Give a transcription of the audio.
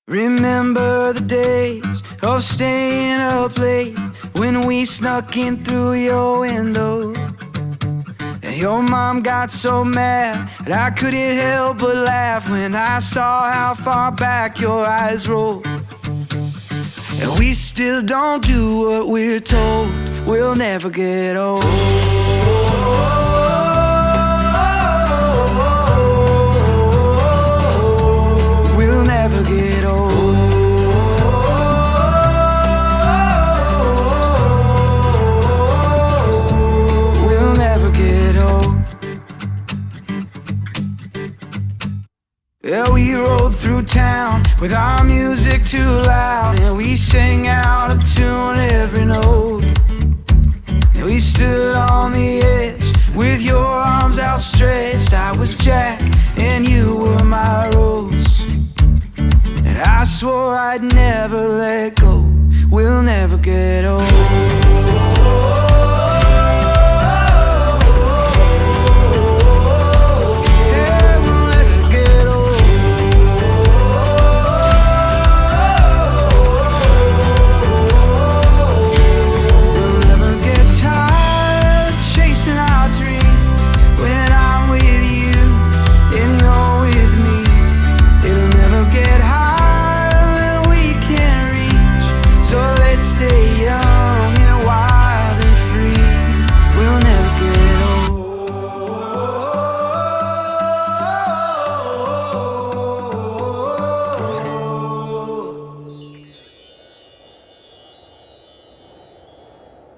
Remember the days of staying up late when we snuck in through your window. And your mom got so mad that I couldn't help but laugh when I saw how far back your eyes rolled. And we still don't do what we're told. We'll never get old. We'll never get old. We'll never get old. Yeah, we rode through town with our music too loud, and we sang out of tune every note. And we stood on the edge with your arms outstretched. I was Jack and you were my Rose, and I swore I'd never let go. We'll never get old.